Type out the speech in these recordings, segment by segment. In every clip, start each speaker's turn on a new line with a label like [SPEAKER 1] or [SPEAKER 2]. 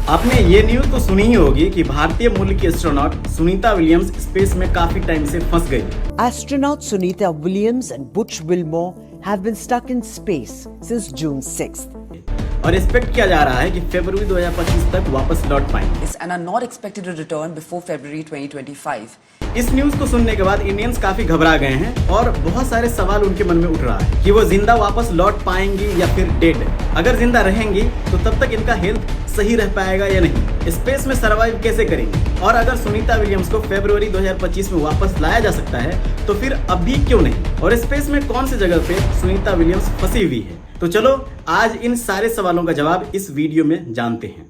[SPEAKER 1] आपने ये न्यूज तो सुनी ही होगी कि भारतीय मूल की एस्ट्रोनॉट सुनीता विलियम्स स्पेस में काफी टाइम से फंस गई।
[SPEAKER 2] Astronaut Sunita Williams and Butch Wilmore have been stuck in space since June 6th.
[SPEAKER 1] और एक्सपेक्ट किया जा रहा है कि फरवरी 2025 तक वापस लौट पाएंगे
[SPEAKER 3] and are not expected to return before February 2025.
[SPEAKER 1] इस न्यूज को सुनने के बाद इंडियंस काफी घबरा गए हैं और बहुत सारे सवाल उनके मन में उठ रहा है कि वो जिंदा वापस लौट पाएंगी या फिर डेड। अगर जिंदा रहेंगी तो तब तक इनका हेल्थ सही रह पाएगा या नहीं, स्पेस में सर्वाइव कैसे करेंगे, और अगर सुनीता विलियम्स को फरवरी 2025 में वापस लाया जा सकता है तो फिर अभी क्यों नहीं, और स्पेस में कौन सी जगह पे सुनीता विलियम्स फंसी हुई है। तो चलो आज इन सारे सवालों का जवाब इस वीडियो में जानते हैं।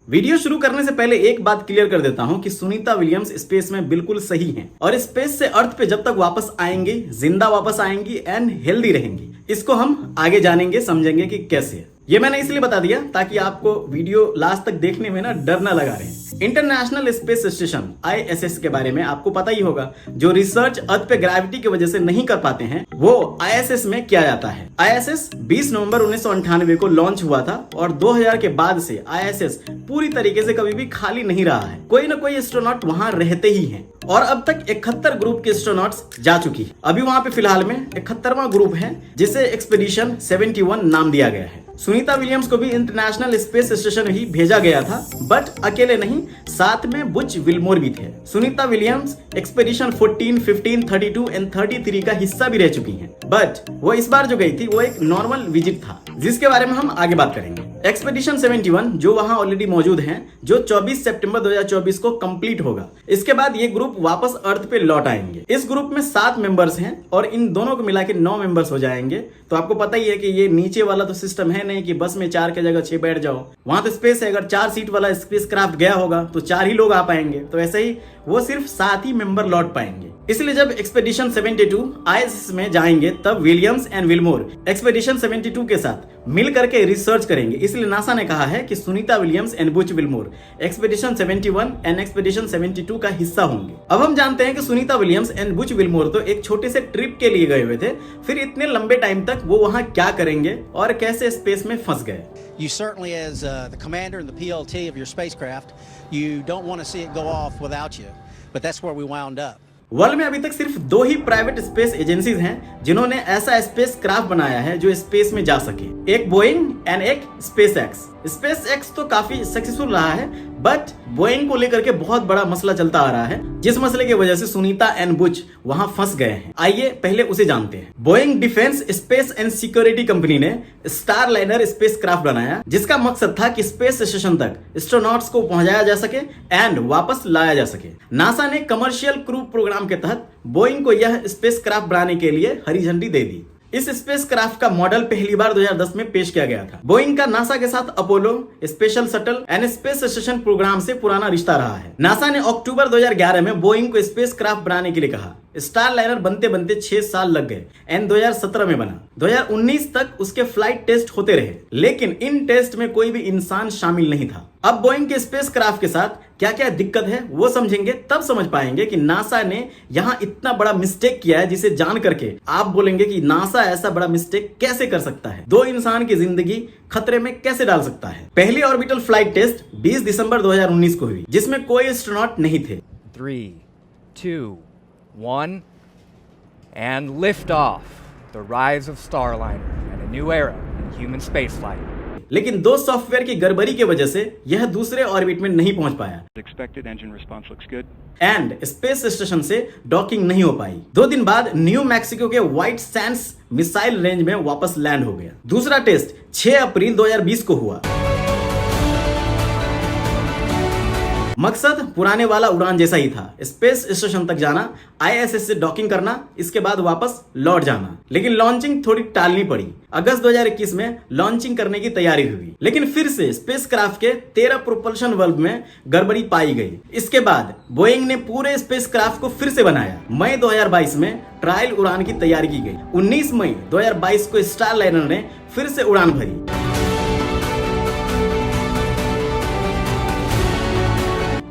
[SPEAKER 1] वीडियो शुरू करने से पहले एक बात क्लियर कर देता हूं कि सुनीता विलियम्स स्पेस में बिल्कुल सही हैं और स्पेस से अर्थ पे जब तक वापस आएंगी, जिंदा वापस आएंगी एंड हेल्दी रहेंगी। इसको हम आगे जानेंगे, समझेंगे कि कैसे। ये मैंने इसलिए बता दिया ताकि आपको वीडियो लास्ट तक देखने में ना डर ना लगा रहे। इंटरनेशनल स्पेस स्टेशन ISS के बारे में आपको पता ही होगा। जो रिसर्च अर्थ पे ग्रेविटी की वजह से नहीं कर पाते हैं वो ISS में किया जाता है। ISS 20 नवंबर 1998 को लॉन्च हुआ था और 2000 के बाद से ISS पूरी तरीके से कभी भी खाली नहीं रहा है। कोई ना कोई एस्ट्रोनॉट वहां रहते ही हैं और अब तक 71 ग्रुप के एस्ट्रोनॉट्स जा चुकी है। अभी वहां पे फिलहाल में 71वां ग्रुप है जिसे एक्सपेडिशन 71 नाम दिया गया है। सुनीता विलियम्स को भी इंटरनेशनल स्पेस स्टेशन ही भेजा गया था, बट अकेले नहीं, साथ में बुच विल्मोर भी थे। सुनीता विलियम्स एक्सपेडिशन 14, 15, 32 एंड 33 का हिस्सा भी रह चुकी हैं, बट वो इस बार जो गई थी वो एक नॉर्मल विजिट था जिसके बारे में हम आगे बात करेंगे। एक्सपेडिशन 71 जो वहां ऑलरेडी मौजूद हैं, जो 24 सितंबर 2024 को कंप्लीट होगा। इसके बाद ये ग्रुप वापस अर्थ पे लौट आएंगे। इस ग्रुप में 7 मेंबर्स हैं और इन दोनों को मिला के 9 मेंबर्स हो जाएंगे। तो आपको पता ही है कि ये नीचे वाला तो सिस्टम है नहीं कि बस में 4 की जगह 6 बैठ जाओ। वहां तो स्पेस है, अगर 4 सीट वाला स्पेस क्राफ्ट गया होगा तो 4 ही लोग आ पाएंगे। तो ऐसे ही वो सिर्फ 7 ही मेंबर लौट पाएंगे। इसलिए जब एक्सपेडिशन 72 ISS में जाएंगे तब विलियम्स एंड विल्मोर एक्सपेडिशन 72 के साथ मिल करके रिसर्च करेंगे। इसलिए नासा ने कहा है कि Sunita Williams and Butch Wilmore expedition 71 and expedition 72 का हिस्सा होंगे। अब हम जानते हैं कि Sunita Williams and Butch Wilmore तो एक छोटे से ट्रिप के लिए गए हुए थे, फिर इतने लंबे टाइम तक वो वहां क्या करेंगे और कैसे स्पेस में फंस गए।
[SPEAKER 4] You certainly, as the commander and the PLT of your spacecraft, you don't want to see it go off without you, but that's where we wound up.
[SPEAKER 1] World में अभी तक सिर्फ 2 ही प्राइवेट स्पेस एजेंसीज हैं जिन्होंने ऐसा space craft बनाया है जो स्पेस में जा सके, एक बोइंग एंड एक स्पेसएक्स। स्पेसएक्स तो काफी सक्सेसफुल रहा है, बट बोइंग को लेकर के बहुत बड़ा मसला चलता आ रहा है, जिस मसले की वजह से सुनीता एंड बुच वहां फंस गए हैं। आइए पहले उसे जानते हैं। Boeing defence space and security company ने स्टारलाइनर स्पेस क्राफ्ट बनाया जिसका मकसद था कि स्पेस स्टेशन तक एस्ट्रोनॉट्स को पहुंचाया जा सके एंड वापस लाया जा सके। नासा ने कमर्शियल क्रू प्रोग्राम के तहत बोइंग को यह स्पेस क्राफ्ट बनाने के लिए हरी झंडी दे दी। इस स्पेस क्राफ्ट का मॉडल पहली बार 2010 में पेश किया गया था। बोइंग का नासा के साथ Apollo, special shuttle and space station program से पुराना रिश्ता रहा है। नासा ने अक्टूबर 2011 में बोइंग को स्पेस क्राफ्ट बनाने के लिए कहा। स्टारलाइनर बनते बनते 6 साल लग गए एंड 2017 में बना। 2019 तक उसके फ्लाइट टेस्ट होते रहे, लेकिन इन टेस्ट में कोई भी इंसान शामिल नहीं था। अब बोइंग के स्पेस क्राफ्ट के साथ क्या क्या दिक्कत है वो समझेंगे, तब समझ पाएंगे कि नासा ने यहां इतना बड़ा मिस्टेक किया है, जिसे जान करके आप बोलेंगे कि नासा ऐसा बड़ा मिस्टेक कैसे कर सकता है, 2 इंसान की जिंदगी खतरे में कैसे डाल सकता है। पहली ऑर्बिटल फ्लाइट टेस्ट 20 दिसंबर 2019 को हुई जिसमें कोई एस्ट्रोनॉट नहीं थे।
[SPEAKER 5] 3, 2, 1, and lift off. The rise of Starliner and a new era in human spaceflight.
[SPEAKER 1] लेकिन 2 सॉफ्टवेयर की गड़बड़ी की वजह से यह दूसरे ऑर्बिट में नहीं पहुंच पाया।
[SPEAKER 6] Expected engine response looks good.
[SPEAKER 1] And space station से डॉकिंग नहीं हो पाई। 2 दिन बाद न्यू मैक्सिको के व्हाइट सैंड्स मिसाइल रेंज में वापस लैंड हो गया। दूसरा टेस्ट 6 अप्रैल 2020 को हुआ। मकसद पुराने वाला उड़ान जैसा ही था, स्पेस स्टेशन तक जाना, ISS से डॉकिंग करना, इसके बाद वापस लौट जाना। लेकिन लॉन्चिंग थोड़ी टालनी पड़ी। अगस्त 2021 में लॉन्चिंग करने की तैयारी हुई, लेकिन फिर से स्पेसक्राफ्ट के 13 प्रोपल्शन वाल्व में गड़बड़ी पाई गई। इसके बाद बोइंग ने पूरे स्पेसक्राफ्ट को फिर से बनाया। मई 2022 में ट्रायल उड़ान की तैयारी की गई। 19 मई 2022 को स्टारलाइनर ने फिर से उड़ान भरी।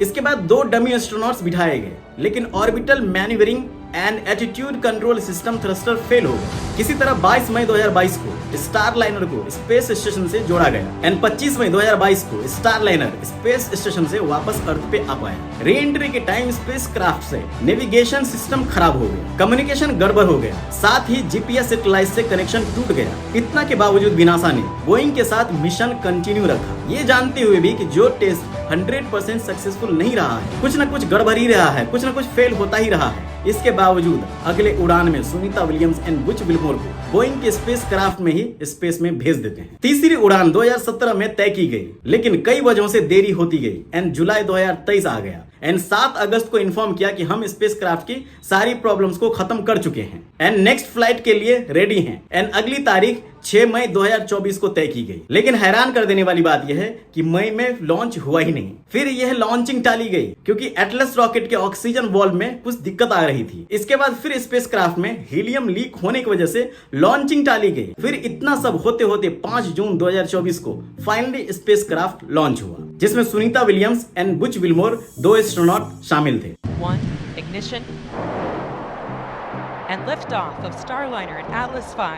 [SPEAKER 1] इसके बाद 2 डमी एस्ट्रोनॉट्स बिठाए गए, लेकिन orbital manoeuvring and attitude control system thruster fail हो गए। किसी तरह 22 मई 2022 को स्टारलाइनर को स्पेस स्टेशन से जोड़ा गया एंड 25 मई 2022 को स्टारलाइनर स्पेस स्टेशन से वापस अर्थ पे आ पाया। री एंट्री के टाइम स्पेसक्राफ्ट से नेविगेशन सिस्टम खराब हो गया, कम्युनिकेशन गड़बड़ हो गया, साथ ही जीपीएस सैटेलाइट से कनेक्शन टूट गया। इतना के बावजूद भी नासा ने बोइंग के साथ मिशन कंटिन्यू रखा, ये जानते हुए भी कि जो टेस्ट 100% सक्सेसफुल नहीं रहा है, कुछ न कुछ गड़बड़ ही रहा है, कुछ न कुछ फेल होता ही रहा है। इसके बावजूद अगले उड़ान में Sunita Williams and Butch Wilmore को बोइंग के स्पेसक्राफ्ट में ही स्पेस में भेज देते हैं। तीसरी उड़ान 2017 में तय की गई, लेकिन कई वजहों से देरी होती गई एंड जुलाई 2023 आ गया एंड 7 अगस्त को इन्फॉर्म किया कि हम स्पेसक्राफ्ट की सारी प्रॉब्लम्स को खत्म कर चुके हैं एंड नेक्स्ट फ्लाइट के लिए रेडी हैं एंड अगली तारीख 6 मई 2024 को तय की गई। लेकिन हैरान कर देने वाली बात यह है कि मई में लॉन्च हुआ ही नहीं। फिर यह लॉन्चिंग टाली गई क्योंकि एटलस रॉकेट के ऑक्सीजन वाल्व में कुछ दिक्कत आ रही थी। इसके बाद फिर स्पेसक्राफ्ट में हीलियम लीक होने की वजह से लॉन्चिंग टाली गई। फिर इतना सब होते होते 5 जून 2024 को फाइनली स्पेसक्राफ्ट लॉन्च हुआ, जिसमें Sunita Williams and Butch Wilmore 2 astronaut शामिल थे।
[SPEAKER 7] 1 ignition and liftoff of Starliner and Atlas V.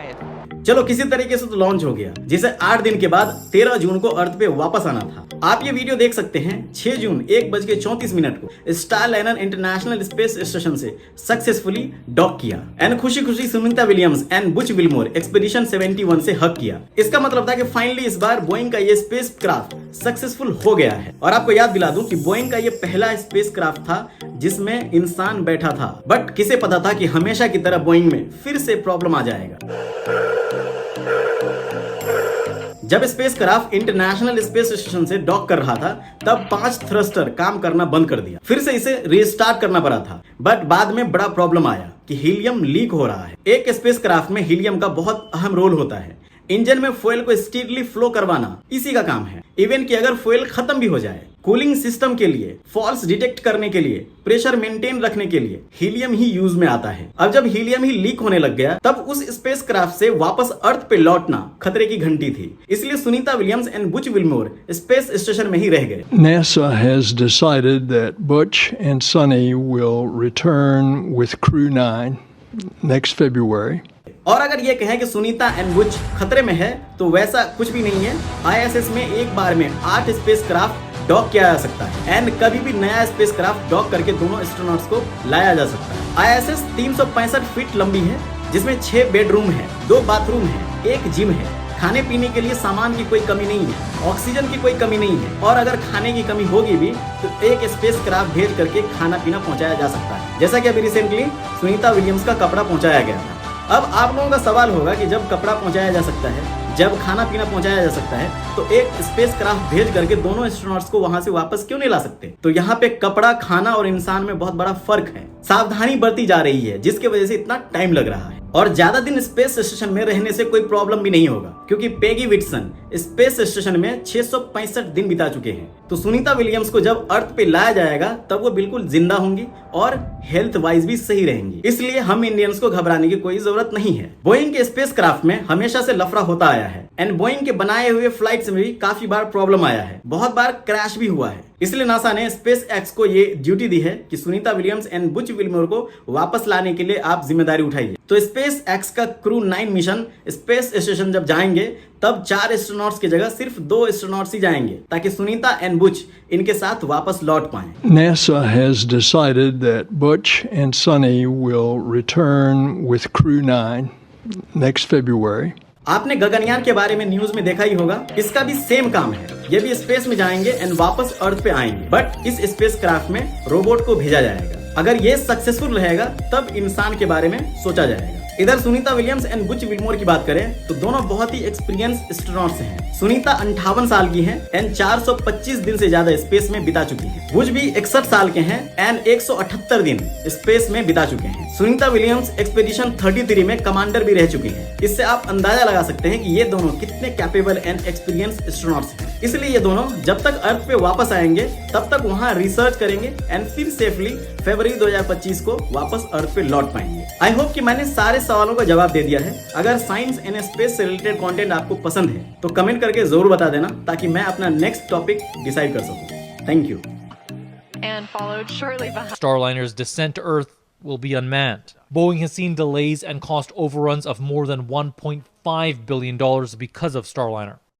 [SPEAKER 1] चलो किसी तरीके से तो लॉन्च हो गया, जिसे 8 दिन के बाद 13 जून को अर्थ पे वापस आना था। आप ये वीडियो देख सकते हैं 6 जून 1:34 को स्टारलाइनर इंटरनेशनल स्पेस स्टेशन से सक्सेसफुली डॉक किया एंड खुशी खुशी Sunita Williams and Butch Wilmore expedition 71 से हक किया। इसका मतलब था कि फाइनली इस बार बोइंग का ये स्पेस क्राफ्ट सक्सेसफुल हो गया है। और आपको याद दिला दूं कि बोइंग का ये पहला स्पेस क्राफ्ट था जिसमें इंसान बैठा था, बट किसे पता था कि हमेशा की तरह बोइंग में फिर से प्रॉब्लम आ जाएगा। जब स्पेसक्राफ्ट इंटरनेशनल स्पेस स्टेशन से डॉक कर रहा था, तब 5 थ्रस्टर काम करना बंद कर दिया। फिर से इसे रीस्टार्ट करना पड़ा था, बट बाद में बड़ा प्रॉब्लम आया कि हीलियम लीक हो रहा है। एक स्पेसक्राफ्ट में हीलियम का बहुत अहम रोल होता है। इंजन में फ्यूल को स्टीडली फ्लो करवाना इसी का काम है। इवन कि अगर फ्यूल खत्म भी हो जाए, कूलिंग सिस्टम के लिए, फॉल्स डिटेक्ट करने के लिए, प्रेशर मेंटेन रखने के लिए हीलियम ही यूज में आता है। अब जब हीलियम ही लीक होने लग गया, तब उस स्पेसक्राफ्ट से वापस अर्थ पे लौटना खतरे की घंटी थी। इसलिए Sunita Williams and Butch Wilmore space station में ही रह गए।
[SPEAKER 8] NASA has decided that Butch and Sonny will return with Crew 9 next February.
[SPEAKER 1] और अगर ये कहें कि सुनीता एंड बुच खतरे में है, तो वैसा कुछ भी नहीं है। ISS में एक बार में 8 स्पेसक्राफ्ट डॉक किया जा सकता है एंड कभी भी नया स्पेसक्राफ्ट डॉक करके दोनों एस्ट्रोनॉट्स को लाया जा सकता है। ISS 365 फीट लंबी है, जिसमें 6 बेडरूम है, 2 बाथरूम है, 1 जिम है। खाने पीने के लिए सामान की कोई कमी नहीं है, ऑक्सीजन की कोई कमी नहीं है, और अगर खाने की कमी होगी भी तो एक स्पेसक्राफ्ट भेज करके खाना पीना पहुंचाया जा सकता है, जैसा कि अभी रिसेंटली सुनीता विलियम्स का कपड़ा पहुंचाया गया था। अब आप लोगों का सवाल होगा कि जब कपड़ा पहुंचाया जा सकता है, जब खाना पीना पहुंचाया जा सकता है, तो एक स्पेसक्राफ्ट भेज करके दोनों एस्ट्रोनॉट्स को वहां से वापस क्यों नहीं ला सकते? तो यहाँ पे कपड़ा, खाना और इंसान में बहुत बड़ा फर्क है। सावधानी बरती जा रही है, जिसकी वजह से इतना टाइम लग रहा है। और ज्यादा दिन स्पेस स्टेशन में रहने से कोई प्रॉब्लम भी नहीं होगा, क्योंकि पेगी विटसन स्पेस स्टेशन में 665 दिन बिता चुके हैं। तो सुनीता विलियम्स को जब अर्थ पे लाया जाएगा, तब वो बिल्कुल जिंदा होंगी और हेल्थ वाइज भी सही रहेंगी। इसलिए हम इंडियंस को घबराने की कोई जरूरत नहीं है। बोइंग के स्पेसक्राफ्ट में हमेशा से लफड़ा होता आया है एंड बोइंग के बनाए हुए फ्लाइट्स में भी काफी बार प्रॉब्लम आया है, बहुत बार क्रैश भी हुआ है। इसलिए नासा ने स्पेस एक्स को ये ड्यूटी दी है कि Sunita Williams and Butch Wilmore को वापस लाने के लिए आप जिम्मेदारी उठाइए। तो स्पेस एक्स का क्रू 9 मिशन स्पेस स्टेशन जब जाएंगे, तब 4 एस्ट्रोनॉट्स की जगह सिर्फ 2 एस्ट्रोनॉट्स ही जाएंगे, ताकि सुनीता एंड बुच इनके साथ वापस लौट पाएं।
[SPEAKER 8] NASA has decided that Butch and Sonny will return with Crew 9 next February.
[SPEAKER 1] आपने गगनयान के बारे में न्यूज में देखा ही होगा, इसका भी सेम काम है। ये भी स्पेस में जाएंगे एंड वापस अर्थ पे आएंगे, बट इस स्पेसक्राफ्ट में रोबोट को भेजा जाएगा। अगर ये सक्सेसफुल रहेगा, तब इंसान के बारे में सोचा जाएगा। इधर Sunita Williams and Butch Wilmore की बात करें तो दोनों बहुत ही एक्सपीरियंस एस्ट्रोनॉट्स हैं। सुनीता 58 साल की हैं एंड 425 दिन से ज्यादा स्पेस में बिता चुकी हैं। बुच भी 61 साल के हैं एंड 178 दिन स्पेस में बिता चुके हैं। सुनीता विलियम्स एक्सपेडिशन 33 में कमांडर भी रह चुके हैं। इससे आप अंदाजा लगा सकते हैं कि ये दोनों कितने कैपेबल एंड एक्सपीरियंस एस्ट्रोनॉट्स हैं। इसलिए ये दोनों जब तक अर्थ पे वापस आएंगे तब तक वहां रिसर्च करेंगे एंड फिर सेफली फरवरी 2025 को वापस अर्थ पे लौट पाएंगे। आई होप कि मैंने सारे सवालों का जवाब दे दिया है। अगर साइंस एंड स्पेस से रिलेटेड कंटेंट आपको पसंद है तो कमेंट करके जरूर बता देना ताकि मैं अपना नेक्स्ट टॉपिक डिसाइड कर सकूं। Thank you.
[SPEAKER 7] And followed shortly behind.
[SPEAKER 9] Starliner's descent to Earth will be unmanned. Boeing has seen delays and cost overruns of more than $1.5 billion because of Starliner.